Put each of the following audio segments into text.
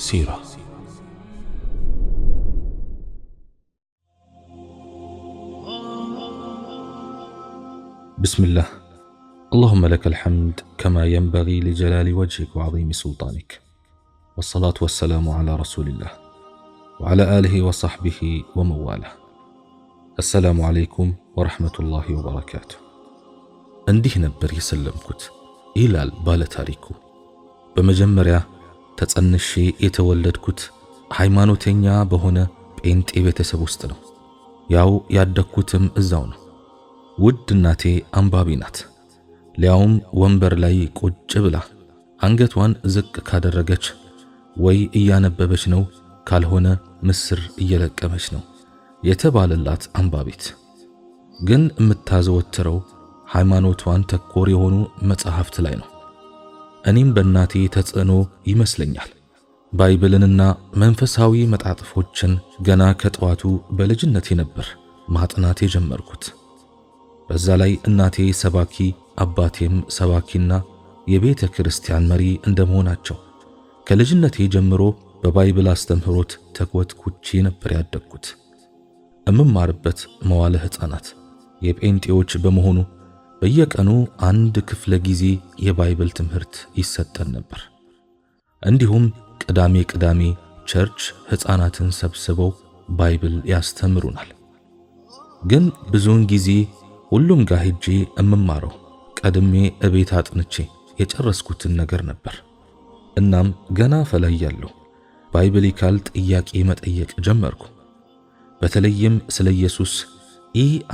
سيرة. بسم الله. اللهم لك الحمد كما ينبغي لجلال وجهك وعظيم سلطانك، والصلاة والسلام على رسول الله وعلى آله وصحبه ومواله. السلام عليكم ورحمة الله وبركاته. እንዲህ ነበር የሰለምኩት ይላል ባለ ታሪኩ። በመጀመሪያ ተጸንሼ የተወለድኩት ሃይማኖተኛ በሆነ ጴንጤ ቤተሰብ ውስጥ ነው። ያው ያደግኩትም እዛው ነው። ውድ እናቴ አንባቢ ናት። ሊያውም ወንበር ላይ ቁጭ ብላ አንገቷን ዝቅ ካደረገች ወይ እያነበበች ነው፣ ካልሆነ ምስር እየለቀመች ነው የተባለላት አንባቢት። ግን የምታዘወትረው ሃይማኖቷን ተኮር የሆኑ መጽሐፍት ላይ ነው። እኔም በእናቴ ተጽዕኖ ይመስለኛል ባይብልንና መንፈሳዊ መጣጥፎችን ገና ከጠዋቱ በልጅነቴ ነበር ማጥናት የጀመርኩት። በዛ ላይ እናቴ ሰባኪ አባቴም ሰባኪና የቤተ ክርስቲያን መሪ እንደመሆናቸው ከልጅነቴ ጀምሮ በባይብል አስተምህሮት ተኮትኩቼ ነበር ያደግኩት። እምማርበት መዋለ ሕፃናት የጴንጤዎች በመሆኑ በየቀኑ አንድ ክፍለ ጊዜ የባይብል ትምህርት ይሰጠን ነበር። እንዲሁም ቅዳሜ ቅዳሜ ቸርች ሕፃናትን ሰብስበው ባይብል ያስተምሩናል። ግን ብዙውን ጊዜ ሁሉም ጋር ሄጄ እምማረው ቀድሜ እቤት አጥንቼ የጨረስኩትን ነገር ነበር። እናም ገና ፈላያለሁ ባይብሊካል ጥያቄ መጠየቅ ጀመርኩ። በተለይም ስለ ኢየሱስ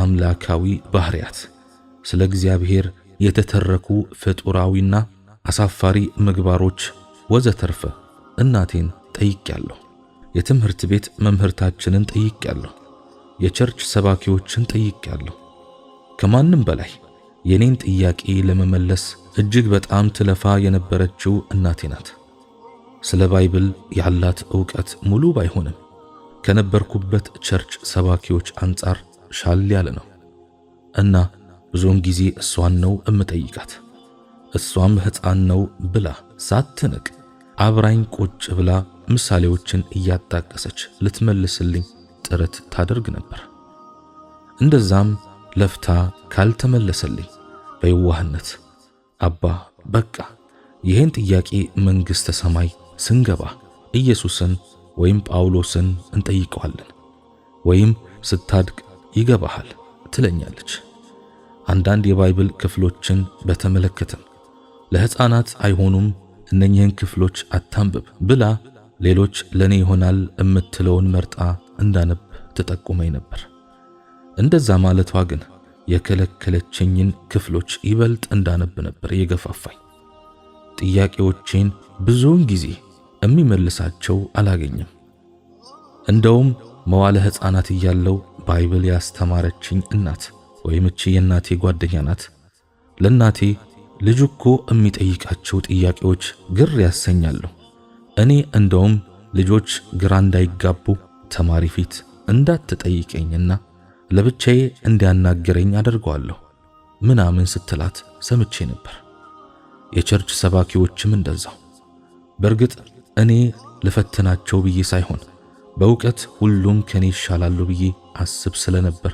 አምላካዊ ባህሪያት፣ ስለ እግዚአብሔር የተተረኩ ፍጡራዊና አሳፋሪ ምግባሮች ወዘተርፈ እናቴን ጠይቄያለሁ። የትምህርት ቤት መምህርታችንን ጠይቄያለሁ። የቸርች ሰባኪዎችን ጠይቄያለሁ። ከማንም በላይ የኔን ጥያቄ ለመመለስ እጅግ በጣም ትለፋ የነበረችው እናቴ ናት። ስለ ባይብል ያላት ዕውቀት ሙሉ ባይሆንም ከነበርኩበት ቸርች ሰባኪዎች አንጻር ሻል ያለ ነው እና ብዙውን ጊዜ እሷን ነው እምጠይቃት። እሷም ሕፃን ነው ብላ ሳትንቅ አብራኝ ቁጭ ብላ ምሳሌዎችን እያጣቀሰች ልትመልስልኝ ጥረት ታደርግ ነበር። እንደዛም ለፍታ ካልተመለሰልኝ በየዋህነት አባ በቃ ይህን ጥያቄ መንግሥተ ሰማይ ስንገባ ኢየሱስን ወይም ጳውሎስን እንጠይቀዋለን ወይም ስታድግ ይገባሃል ትለኛለች። አንዳንድ የባይብል ክፍሎችን በተመለከተም ለሕፃናት አይሆኑም እነኚህን ክፍሎች አታንብብ ብላ ሌሎች ለኔ ይሆናል እምትለውን መርጣ እንዳነብ ትጠቁመኝ ነበር። እንደዛ ማለቷ ግን የከለከለችኝን ክፍሎች ይበልጥ እንዳነብ ነበር የገፋፋኝ። ጥያቄዎቼን ብዙውን ጊዜ የሚመልሳቸው አላገኝም። እንደውም መዋለ ሕፃናት እያለው ባይብል ያስተማረችኝ እናት ወይም እቺ የእናቴ ጓደኛ ናት። ለእናቴ ልጁ እኮ የሚጠይቃቸው ጥያቄዎች ግር ያሰኛሉ። እኔ እንደውም ልጆች ግራ እንዳይጋቡ ተማሪ ፊት እንዳትጠይቀኝና ለብቻዬ እንዲያናገረኝ አደርገዋለሁ ምናምን ስትላት ሰምቼ ነበር። የቸርች ሰባኪዎችም እንደዛው። በእርግጥ እኔ ልፈትናቸው ብዬ ሳይሆን በእውቀት ሁሉም ከኔ ይሻላሉ ብዬ አስብ ስለነበር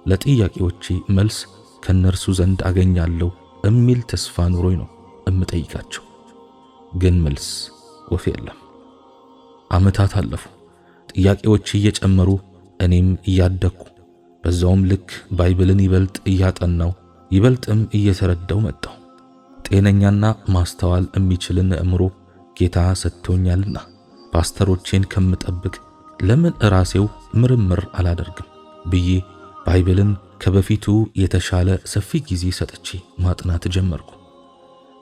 ለጥያቄዎቼ መልስ ከነርሱ ዘንድ አገኛለሁ የሚል ተስፋ ኑሮኝ ነው እምጠይቃቸው። ግን መልስ ወፍ የለም። ዓመታት አለፉ። ጥያቄዎቼ እየጨመሩ እኔም እያደግኩ በዛውም ልክ ባይብልን ይበልጥ እያጠናው ይበልጥም እየተረዳው መጣሁ። ጤነኛና ማስተዋል የሚችልን አእምሮ ጌታ ሰጥቶኛልና ፓስተሮቼን ከምጠብቅ ለምን ራሴው ምርምር አላደርግም ብዬ ባይብልን ከበፊቱ የተሻለ ሰፊ ጊዜ ሰጥቼ ማጥናት ጀመርኩ።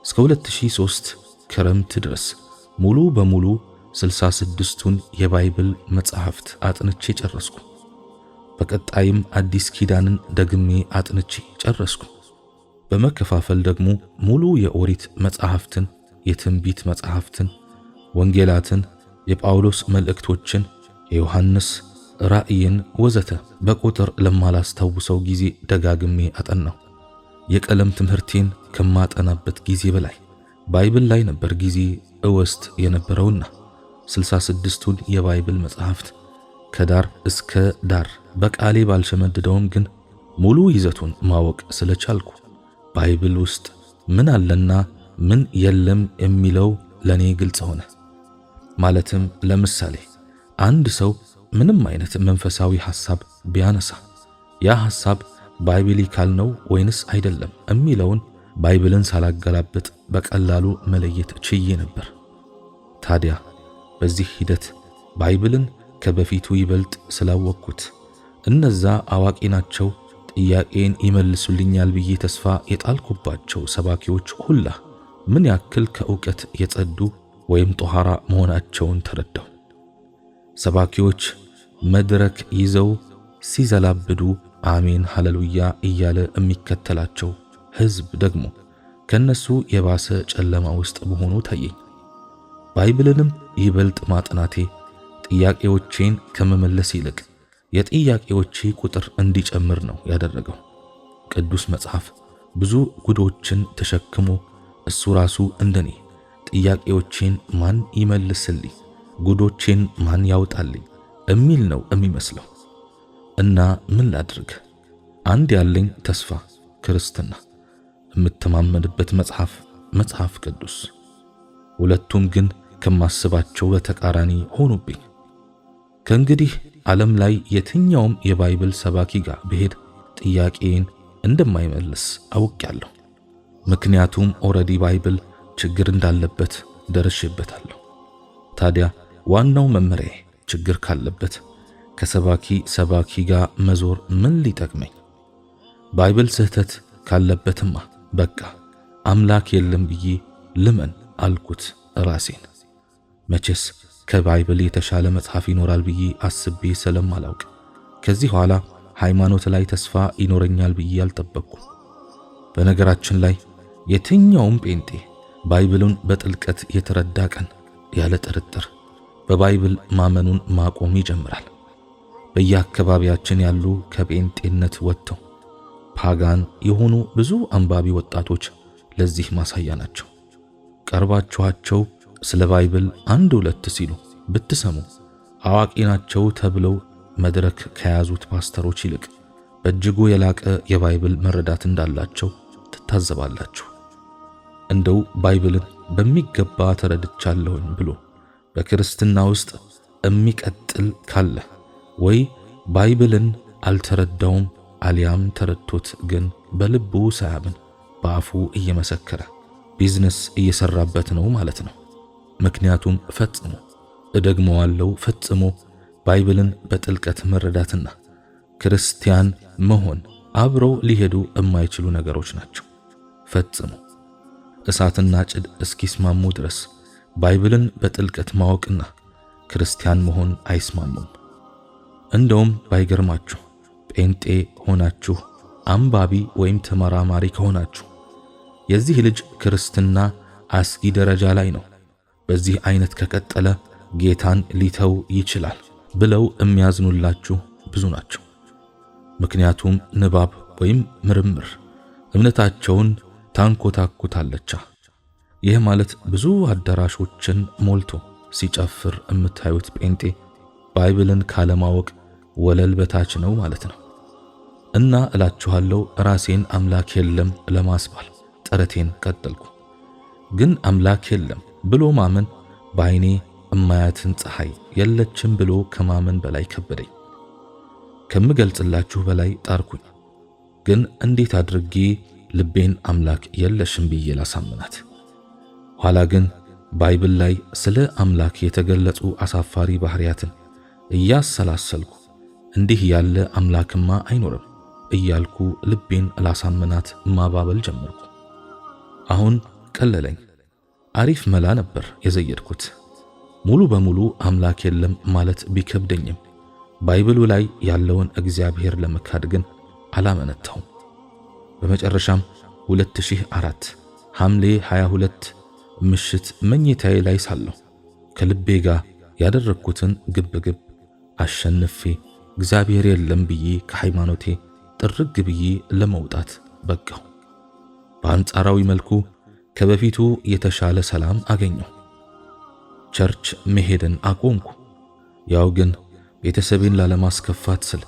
እስከ 2003 ክረምት ድረስ ሙሉ በሙሉ 66ቱን የባይብል መጽሐፍት አጥንቼ ጨረስኩ። በቀጣይም አዲስ ኪዳንን ደግሜ አጥንቼ ጨረስኩ። በመከፋፈል ደግሞ ሙሉ የኦሪት መጽሐፍትን፣ የትንቢት መጽሐፍትን፣ ወንጌላትን፣ የጳውሎስ መልእክቶችን፣ የዮሐንስ ራእይን ወዘተ በቁጥር ለማላስታውሰው ጊዜ ደጋግሜ አጠናው። የቀለም ትምህርቴን ከማጠናበት ጊዜ በላይ ባይብል ላይ ነበር ጊዜ እወስድ የነበረውና 66ቱን የባይብል መጽሐፍት ከዳር እስከ ዳር በቃሌ ባልሸመድደውም ግን ሙሉ ይዘቱን ማወቅ ስለቻልኩ ባይብል ውስጥ ምን አለና ምን የለም የሚለው ለኔ ግልጽ ሆነ። ማለትም ለምሳሌ አንድ ሰው ምንም አይነት መንፈሳዊ ሐሳብ ቢያነሳ ያ ሐሳብ ባይብሊካል ነው ወይንስ አይደለም የሚለውን ባይብልን ሳላገላብጥ በቀላሉ መለየት ችዬ ነበር። ታዲያ በዚህ ሂደት ባይብልን ከበፊቱ ይበልጥ ስላወቅኩት እነዛ አዋቂ ናቸው ጥያቄን ይመልሱልኛል ብዬ ተስፋ የጣልኩባቸው ሰባኪዎች ሁላ ምን ያክል ከእውቀት የጸዱ ወይም ጧሃራ መሆናቸውን ተረዳሁ። ሰባኪዎች መድረክ ይዘው ሲዘላብዱ አሜን ሃሌሉያ እያለ የሚከተላቸው ሕዝብ ደግሞ ከነሱ የባሰ ጨለማ ውስጥ መሆኑ ታየኝ። ባይብልንም ይበልጥ ማጥናቴ ጥያቄዎቼን ከመመለስ ይልቅ የጥያቄዎቼ ቁጥር እንዲጨምር ነው ያደረገው። ቅዱስ መጽሐፍ ብዙ ጉዶችን ተሸክሞ እሱ ራሱ እንደኔ ጥያቄዎቼን ማን ይመልስልኝ፣ ጉዶቼን ማን ያውጣልኝ የሚል ነው የሚመስለው። እና ምን ላድርግ? አንድ ያለኝ ተስፋ ክርስትና፣ የምተማመንበት መጽሐፍ ቅዱስ። ሁለቱም ግን ከማስባቸው በተቃራኒ ሆኑብኝ። ከእንግዲህ ዓለም ላይ የትኛውም የባይብል ሰባኪ ጋር ብሄድ ጥያቄን እንደማይመልስ አውቄያለሁ። ምክንያቱም ኦልሬዲ ባይብል ችግር እንዳለበት ደርሼበታለሁ። ታዲያ ዋናው መመሪያ ችግር ካለበት ከሰባኪ ጋር መዞር ምን ሊጠቅመኝ? ባይብል ስህተት ካለበትማ በቃ አምላክ የለም ብዬ ልመን አልኩት ራሴን። መቼስ ከባይብል የተሻለ መጽሐፍ ይኖራል ብዬ አስቤ ስለማላውቅ ከዚህ ኋላ ሃይማኖት ላይ ተስፋ ይኖረኛል ብዬ አልጠበቅኩም። በነገራችን ላይ የትኛውም ጴንጤ ባይብሉን በጥልቀት የተረዳ ቀን ያለ ጥርጥር በባይብል ማመኑን ማቆም ይጀምራል። በየአካባቢያችን ያሉ ከጴንጤነት ወጥተው ፓጋን የሆኑ ብዙ አንባቢ ወጣቶች ለዚህ ማሳያ ናቸው። ቀርባችኋቸው ስለ ባይብል አንድ ሁለት ሲሉ ብትሰሙ አዋቂ ናቸው ተብለው መድረክ ከያዙት ፓስተሮች ይልቅ በእጅጉ የላቀ የባይብል መረዳት እንዳላቸው ትታዘባላችሁ። እንደው ባይብልን በሚገባ ተረድቻለሁኝ ብሎ በክርስትና ውስጥ የሚቀጥል ካለ ወይ ባይብልን አልተረዳውም አሊያም ተረድቶት ግን በልቡ ሳያምን በአፉ እየመሰከረ ቢዝነስ እየሰራበት ነው ማለት ነው። ምክንያቱም ፈጽሞ ባይብልን በጥልቀት መረዳትና ክርስቲያን መሆን አብረው ሊሄዱ የማይችሉ ነገሮች ናቸው። ፈጽሞ እሳትና ጭድ እስኪስማሙ ድረስ ባይብልን በጥልቀት ማወቅና ክርስቲያን መሆን አይስማሙም። እንደውም ባይገርማችሁ ጴንጤ ሆናችሁ አንባቢ ወይም ተመራማሪ ከሆናችሁ የዚህ ልጅ ክርስትና አስጊ ደረጃ ላይ ነው፣ በዚህ አይነት ከቀጠለ ጌታን ሊተው ይችላል ብለው የሚያዝኑላችሁ ብዙ ናቸው። ምክንያቱም ንባብ ወይም ምርምር እምነታቸውን ታንኮታኩታለቻ። ይህ ማለት ብዙ አዳራሾችን ሞልቶ ሲጨፍር የምታዩት ጴንጤ ባይብልን ካለማወቅ ወለል በታች ነው ማለት ነው። እና እላችኋለሁ ራሴን አምላክ የለም ለማስባል ጥረቴን ቀጠልኩ። ግን አምላክ የለም ብሎ ማመን በዓይኔ እማያትን ፀሐይ የለችም ብሎ ከማመን በላይ ከበደኝ። ከምገልጽላችሁ በላይ ጣርኩኝ። ግን እንዴት አድርጌ ልቤን አምላክ የለሽም ብዬ ላሳምናት? ኋላ ግን ባይብል ላይ ስለ አምላክ የተገለጹ አሳፋሪ ባህሪያትን እያሰላሰልኩ እንዲህ ያለ አምላክማ አይኖርም እያልኩ ልቤን ላሳምናት ማባበል ጀመርኩ። አሁን ቀለለኝ። አሪፍ መላ ነበር የዘየድኩት። ሙሉ በሙሉ አምላክ የለም ማለት ቢከብደኝም ባይብሉ ላይ ያለውን እግዚአብሔር ለመካድ ግን አላመነታውም። በመጨረሻም 2004 ሐምሌ 22 ምሽት መኝታዬ ላይ ሳለሁ ከልቤ ጋር ያደረኩትን ግብግብ አሸንፌ እግዚአብሔር የለም ብዬ ከሃይማኖቴ ጥርግ ብዬ ለመውጣት በቃሁ። በአንጻራዊ መልኩ ከበፊቱ የተሻለ ሰላም አገኘሁ። ቸርች መሄድን አቆምኩ። ያው ግን ቤተሰቤን ላለማስከፋት ስል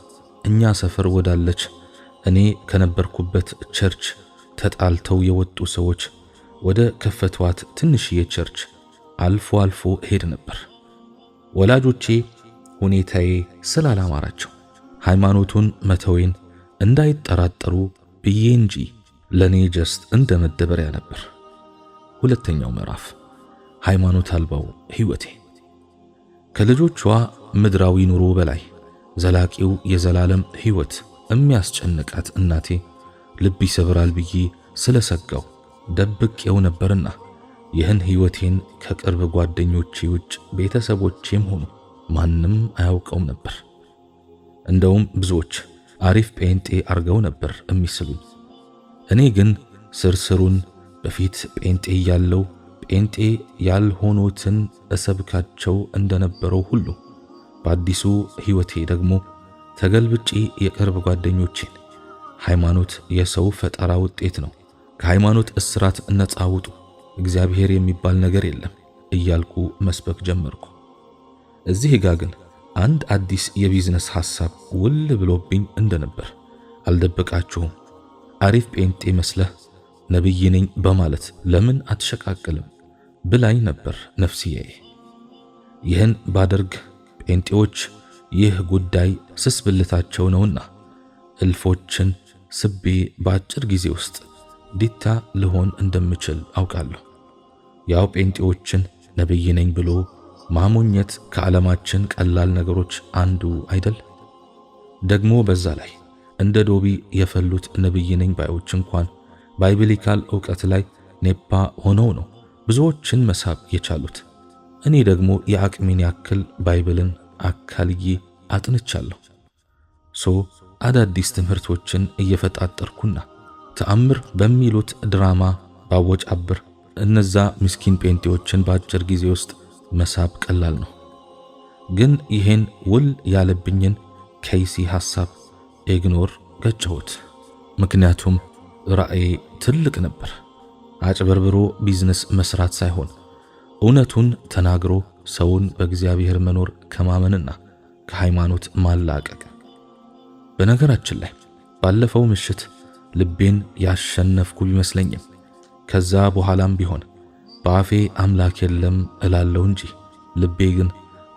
እኛ ሰፈር ወዳለች እኔ ከነበርኩበት ቸርች ተጣልተው የወጡ ሰዎች ወደ ከፈቷት ትንሽዬ ቸርች አልፎ አልፎ ሄድ ነበር። ወላጆቼ ሁኔታዬ ስላላማራቸው ሃይማኖቱን መተዌን እንዳይጠራጠሩ ብዬ እንጂ ለኔ ጀስት እንደ መደበሪያ ነበር። ሁለተኛው ምዕራፍ ሃይማኖት አልባው ሕይወቴ። ከልጆቿ ምድራዊ ኑሮ በላይ ዘላቂው የዘላለም ሕይወት የሚያስጨንቃት እናቴ ልብ ይሰብራል ብዬ ስለሰጋው ደብቄው ነበርና ይህን ሕይወቴን ከቅርብ ጓደኞቼ ውጭ ቤተሰቦቼም ሆኑ ማንም አያውቀውም ነበር። እንደውም ብዙዎች አሪፍ ጴንጤ አርገው ነበር የሚስሉኝ። እኔ ግን ስርስሩን በፊት ጴንጤ ያለው ጴንጤ ያልሆኑትን እሰብካቸው እንደነበረው ሁሉ በአዲሱ ሕይወቴ ደግሞ ተገልብጬ የቅርብ ጓደኞቼን ሃይማኖት የሰው ፈጠራ ውጤት ነው፣ ከሃይማኖት እስራት ነፃ ውጡ፣ እግዚአብሔር የሚባል ነገር የለም እያልኩ መስበክ ጀመርኩ። እዚህ ጋ ግን አንድ አዲስ የቢዝነስ ሐሳብ ውል ብሎብኝ እንደነበር አልደበቃችሁም። አሪፍ ጴንጤ መስለህ ነብይ ነኝ በማለት ለምን አትሸቃቅልም ብላኝ ነበር ነፍስዬ። ይህን ባደርግ ጴንጤዎች ይህ ጉዳይ ስስብልታቸው ነውና እልፎችን ስቤ በአጭር ጊዜ ውስጥ ዲታ ልሆን እንደምችል አውቃለሁ። ያው ጴንጤዎችን ነብይ ነኝ ብሎ ማሞኘት ከዓለማችን ቀላል ነገሮች አንዱ አይደል? ደግሞ በዛ ላይ እንደ ዶቢ የፈሉት ነብይ ነኝ ባዮች እንኳን ባይብሊካል ዕውቀት ላይ ኔፓ ሆነው ነው ብዙዎችን መሳብ የቻሉት። እኔ ደግሞ የአቅሜን ያክል ባይብልን አካልዬ አጥንቻለሁ። አዳዲስ ትምህርቶችን እየፈጣጠርኩና ተአምር በሚሉት ድራማ ባወጫብር እነዛ ምስኪን ጴንጤዎችን በአጭር ጊዜ ውስጥ መሳብ ቀላል ነው። ግን ይሄን ውል ያለብኝን ከይሲ ሐሳብ ኢግኖር ገጨሁት። ምክንያቱም ራእይ ትልቅ ነበር። አጭበርብሮ ቢዝነስ መስራት ሳይሆን እውነቱን ተናግሮ ሰውን በእግዚአብሔር መኖር ከማመንና ከሃይማኖት ማላቀቅ። በነገራችን ላይ ባለፈው ምሽት ልቤን ያሸነፍኩ ቢመስለኝም ከዛ በኋላም ቢሆን በአፌ አምላክ የለም እላለሁ እንጂ ልቤ ግን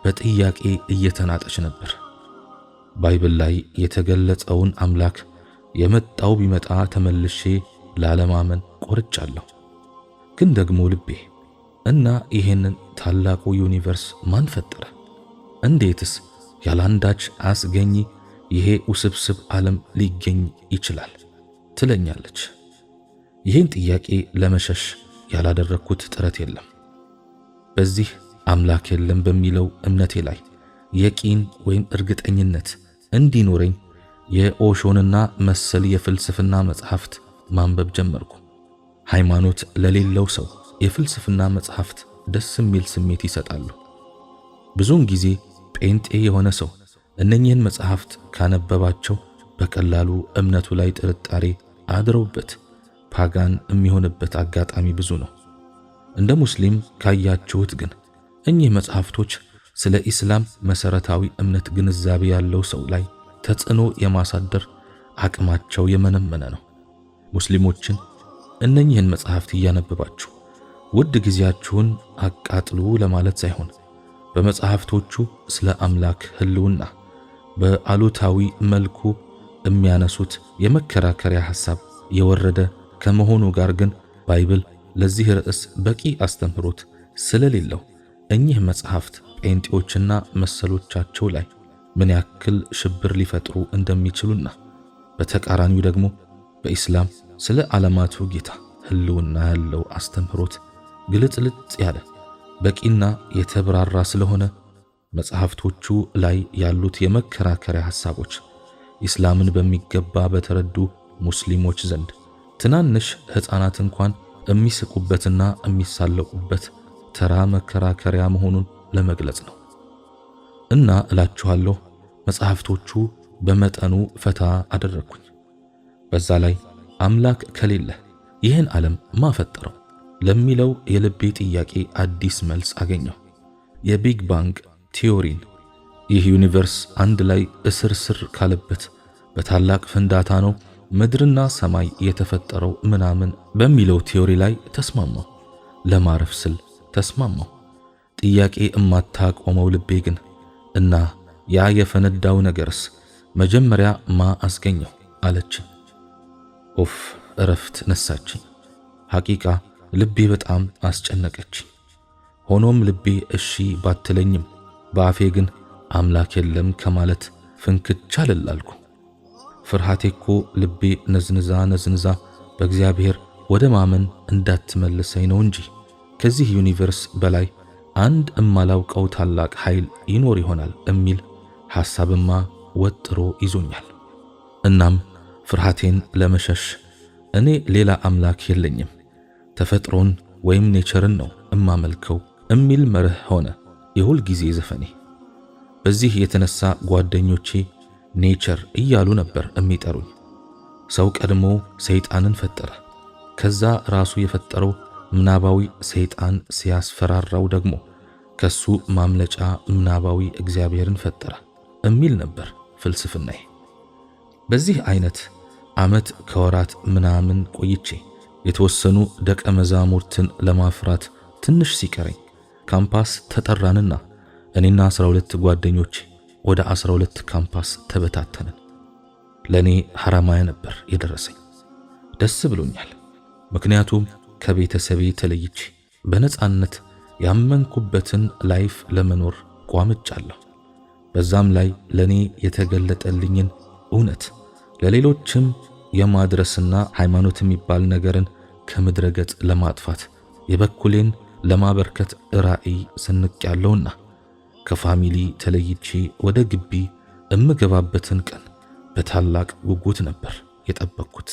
በጥያቄ እየተናጠች ነበር። ባይብል ላይ የተገለጸውን አምላክ የመጣው ቢመጣ ተመልሼ ላለማመን ቆርጫለሁ። ግን ደግሞ ልቤ እና ይሄንን ታላቁ ዩኒቨርስ ማን ፈጠረ? እንዴትስ ያላንዳች አስገኝ ይሄ ውስብስብ ዓለም ሊገኝ ይችላል ትለኛለች። ይህን ጥያቄ ለመሸሽ ያላደረኩት ጥረት የለም። በዚህ አምላክ የለም በሚለው እምነቴ ላይ የቂን ወይም እርግጠኝነት እንዲኖረኝ የኦሾንና መሰል የፍልስፍና መጽሐፍት ማንበብ ጀመርኩ። ሃይማኖት ለሌለው ሰው የፍልስፍና መጽሐፍት ደስ የሚል ስሜት ይሰጣሉ። ብዙውን ጊዜ ጴንጤ የሆነ ሰው እነኚህን መጽሐፍት ካነበባቸው በቀላሉ እምነቱ ላይ ጥርጣሬ አድረውበት ፓጋን የሚሆንበት አጋጣሚ ብዙ ነው። እንደ ሙስሊም ካያችሁት ግን እኚህ መጽሐፍቶች ስለ ኢስላም መሰረታዊ እምነት ግንዛቤ ያለው ሰው ላይ ተጽዕኖ የማሳደር አቅማቸው የመነመነ ነው። ሙስሊሞችን እነኚህን መጽሐፍት እያነበባችሁ ውድ ጊዜያችሁን አቃጥሉ ለማለት ሳይሆን በመጽሐፍቶቹ ስለ አምላክ ህልውና በአሉታዊ መልኩ የሚያነሱት የመከራከሪያ ሐሳብ የወረደ ከመሆኑ ጋር ግን ባይብል ለዚህ ርዕስ በቂ አስተምህሮት ስለሌለው እኚህ መጽሐፍት ጴንጤዎችና መሰሎቻቸው ላይ ምን ያክል ሽብር ሊፈጥሩ እንደሚችሉና በተቃራኒው ደግሞ በኢስላም ስለ ዓለማቱ ጌታ ህልውና ያለው አስተምህሮት ግልጽልጽ ያለ በቂና የተብራራ ስለሆነ መጽሐፍቶቹ ላይ ያሉት የመከራከሪያ ሐሳቦች ኢስላምን በሚገባ በተረዱ ሙስሊሞች ዘንድ ትናንሽ ሕፃናት እንኳን የሚስቁበትና የሚሳለቁበት ተራ መከራከሪያ መሆኑን ለመግለጽ ነው። እና እላችኋለሁ መጽሐፍቶቹ በመጠኑ ፈታ አደረኩኝ። በዛ ላይ አምላክ ከሌለ ይህን ዓለም ማፈጠረው ለሚለው የልቤ ጥያቄ አዲስ መልስ አገኘሁ። የቢግ ባንግ ቲዮሪን ይህ ዩኒቨርስ አንድ ላይ እስርስር ካለበት በታላቅ ፍንዳታ ነው ምድርና ሰማይ የተፈጠረው ምናምን በሚለው ቲዮሪ ላይ ተስማማው። ለማረፍ ስል ተስማማው። ጥያቄ እማታቆመው ልቤ ግን እና ያ የፈነዳው ነገርስ መጀመሪያ ማ አስገኘው አለችኝ። ኦፍ እረፍት ነሳችኝ። ሐቂቃ ልቤ በጣም አስጨነቀችኝ። ሆኖም ልቤ እሺ ባትለኝም በአፌ ግን አምላክ የለም ከማለት ፍንክች አልላልኩ። ፍርሃቴ እኮ ልቤ ነዝንዛ በእግዚአብሔር ወደ ማመን እንዳትመልሰኝ ነው እንጂ ከዚህ ዩኒቨርስ በላይ አንድ እማላውቀው ታላቅ ኃይል ይኖር ይሆናል የሚል ሐሳብማ ወጥሮ ይዞኛል። እናም ፍርሃቴን ለመሸሽ እኔ ሌላ አምላክ የለኝም ተፈጥሮን ወይም ኔቸርን ነው እማመልከው የሚል መርህ ሆነ የሁል ጊዜ ዘፈኔ። በዚህ የተነሳ ጓደኞቼ ኔቸር እያሉ ነበር የሚጠሩኝ። ሰው ቀድሞ ሰይጣንን ፈጠረ፣ ከዛ ራሱ የፈጠረው ምናባዊ ሰይጣን ሲያስፈራራው ደግሞ ከሱ ማምለጫ ምናባዊ እግዚአብሔርን ፈጠረ የሚል ነበር ፍልስፍናዬ። በዚህ አይነት ዓመት ከወራት ምናምን ቆይቼ የተወሰኑ ደቀ መዛሙርትን ለማፍራት ትንሽ ሲቀረኝ ካምፓስ ተጠራንና እኔና 12 ጓደኞቼ ወደ 12 ካምፓስ ተበታተንን። ለኔ ሐራማያ ነበር የደረሰኝ። ደስ ብሎኛል፣ ምክንያቱም ከቤተሰቤ ተለይቼ በነጻነት ያመንኩበትን ላይፍ ለመኖር ቋምጫለሁ። በዛም ላይ ለኔ የተገለጠልኝን እውነት ለሌሎችም የማድረስና ሃይማኖት የሚባል ነገርን ከምድረ ገጽ ለማጥፋት የበኩሌን ለማበርከት ራዕይ ሰንቄያለሁና ከፋሚሊ ተለይቼ ወደ ግቢ እምገባበትን ቀን በታላቅ ጉጉት ነበር የጠበቅኩት።